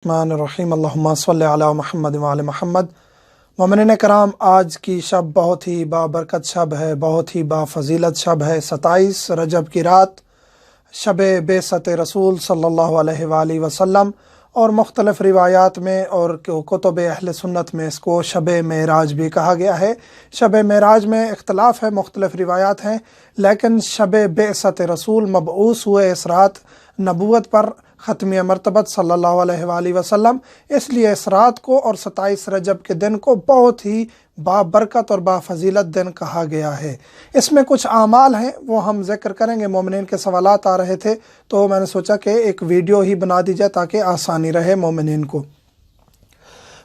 الرحیم اللہم صلی علی محمد وعلی محمد۔ مومنین کرام، آج کی شب بہت ہی بابرکت شب ہے، بہت ہی بافضیلت شب ہے۔ 27 رجب کی رات شب بعثت رسول صلی اللہ علیہ وآلہ وسلم، اور مختلف روایات میں اور کتب اہل سنت میں اس کو شب معراج بھی کہا گیا ہے۔ شب معراج میں اختلاف ہے، مختلف روایات ہیں، لیکن شب بعثت رسول مبعوث ہوئے اس رات نبوت پر ختمیہ مرتبت صلی اللہ علیہ وآلہ وسلم، اس لیے اس رات کو اور 27 رجب کے دن کو بہت ہی بابرکت اور بافضیلت دن کہا گیا ہے۔ اس میں کچھ اعمال ہیں، وہ ہم ذکر کریں گے۔ مومنین کے سوالات آ رہے تھے تو میں نے سوچا کہ ایک ویڈیو ہی بنا دی جائے تاکہ آسانی رہے مومنین کو۔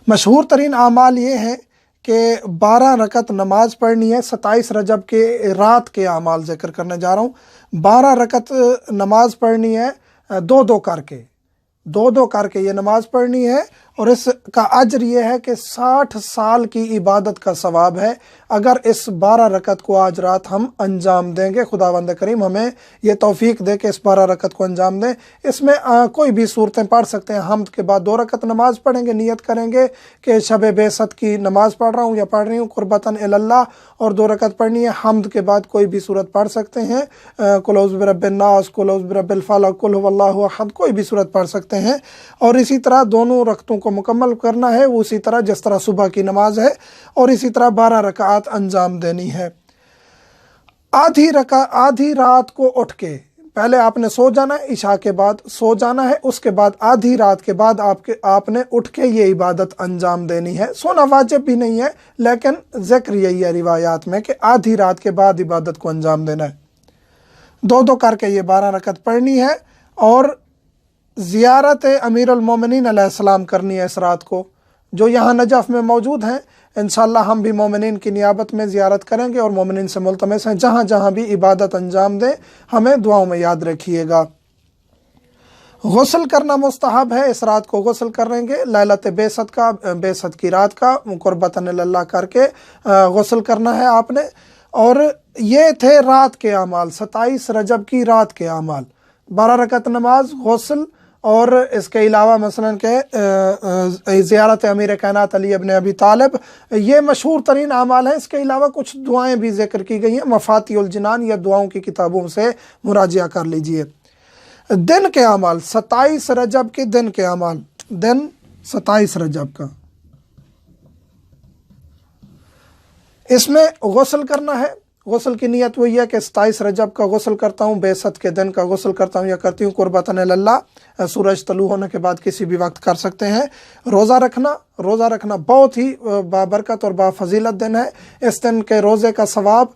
مشہور ترین اعمال یہ ہیں کہ 12 رکعت نماز پڑھنی ہے۔ 27 رجب کے رات کے اعمال ذکر کرنے جا رہا ہوں۔ 12 رکعت نماز پڑھنی ہے، دو کر کے یہ نماز پڑھنی ہے، اور اس کا اجر یہ ہے کہ 60 سال کی عبادت کا ثواب ہے اگر اس 12 رکعت کو آج رات ہم انجام دیں گے۔ خداوند کریم ہمیں یہ توفیق دے کہ اس 12 رکعت کو انجام دیں۔ اس میں کوئی بھی صورتیں پڑھ سکتے ہیں۔ حمد کے بعد 2 رکعت نماز پڑھیں گے، نیت کریں گے کہ شب بعثت کی نماز پڑھ رہا ہوں یا پڑھ رہی ہوں قربتاً اللہ، اور 2 رکعت پڑھنی ہے۔ حمد کے بعد کوئی بھی صورت پڑھ سکتے ہیں، قل اعوذ برب الناس، قل اعوذ برب الفلق، قل هو اللہ احد، کوئی بھی صورت پڑھ سکتے ہیں۔ اور اسی طرح دونوں رکعتوں کو مکمل کرنا ہے، وہ اسی طرح جس طرح صبح کی نماز ہے، اور اسی طرح 12 رکعات انجام دینی ہے۔ آدھی رات کو اٹھ کے پہلے آپ نے سو جانا ہے، عشاء کے بعد سو جانا ہے، اس کے بعد آدھی رات کے بعد آپ نے اٹھ کے یہ عبادت انجام دینی ہے۔ سونا واجب بھی نہیں ہے، لیکن ذکر یہی ہے روایات میں کہ آدھی رات کے بعد عبادت کو انجام دینا ہے۔ 2 کر کے یہ 12 رکعت پڑھنی ہے، اور زیارت امیر المومنین علیہ السلام کرنی ہے اس رات کو، جو یہاں نجف میں موجود ہیں۔ انشاءاللہ ہم بھی مومنین کی نیابت میں زیارت کریں گے، اور مومنین سے ملتمس ہیں جہاں جہاں بھی عبادت انجام دیں ہمیں دعاؤں میں یاد رکھیے گا۔ غسل کرنا مستحب ہے، اس رات کو غسل کریں گے۔ لیلت بعثت کی رات کا قربتاً اللہ کر کے غسل کرنا ہے آپ نے۔ اور یہ تھے رات کے اعمال، 27 رجب کی رات کے اعمال: 12 رکعت نماز، غسل، اور اس کے علاوہ مثلاً کہ زیارت امیر کائنات علی ابن ابی طالب، یہ مشہور ترین اعمال ہیں۔ اس کے علاوہ کچھ دعائیں بھی ذکر کی گئی ہیں، مفاتیح الجنان یا دعاؤں کی کتابوں سے مراجعہ کر لیجئے۔ دن کے اعمال، 27 رجب کے دن کے اعمال، دن 27 رجب کا، اس میں غسل کرنا ہے۔ غسل کی نیت وہی ہے کہ 27 رجب کا غسل کرتا ہوں، بعثت کے دن کا غسل کرتا ہوں یا کرتی ہوں قربتاً اللہ۔ سورج طلوع ہونے کے بعد کسی بھی وقت کر سکتے ہیں۔ روزہ رکھنا بہت ہی بابرکت اور بافضیلت دن ہے۔ اس دن کے روزے کا ثواب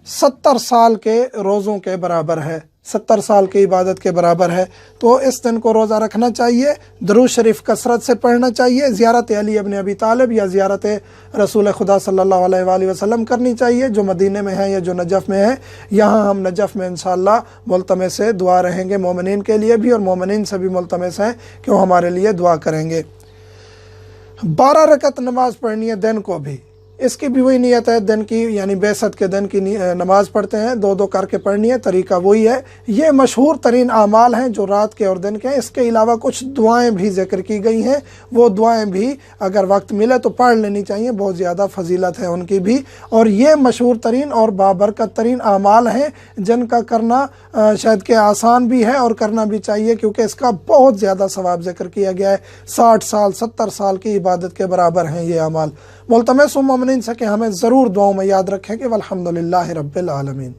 70 سال کے روزوں کے برابر ہے، 70 سال کی عبادت کے برابر ہے۔ تو اس دن کو روزہ رکھنا چاہیے، درود شریف کثرت سے پڑھنا چاہیے، زیارت علی ابن ابی طالب یا زیارت رسول خدا صلی اللہ علیہ وآلہ وسلم کرنی چاہیے، جو مدینے میں ہیں یا جو نجف میں ہیں۔ یہاں ہم نجف میں انشاءاللہ ملتمس دعا رہیں گے، مومنین کے لیے بھی، اور مومنین سے بھی ملتمس ہیں کہ وہ ہمارے لیے دعا کریں گے۔ 12 رکعت نماز پڑھنی ہے دن کو بھی، اس کی بھی وہی نیت ہے، دن کی یعنی بعثت کے دن کی نماز پڑھتے ہیں، 2 کر کے پڑھنی ہے، طریقہ وہی ہے۔ یہ مشہور ترین اعمال ہیں جو رات کے اور دن کے ہیں۔ اس کے علاوہ کچھ دعائیں بھی ذکر کی گئی ہیں، وہ دعائیں بھی اگر وقت ملے تو پڑھ لینی چاہیے، بہت زیادہ فضیلت ہے ان کی بھی۔ اور یہ مشہور ترین اور بابرکت ترین اعمال ہیں جن کا کرنا شاید کہ آسان بھی ہے، اور کرنا بھی چاہیے، کیونکہ اس کا بہت زیادہ ثواب ذکر کیا گیا ہے۔ 60 سال 70 سال کی عبادت کے برابر ہیں یہ اعمال۔ ملتمس مومنین سے کہ ہمیں ضرور دعاؤں میں یاد رکھیں کہ والحمدللہ رب العالمین۔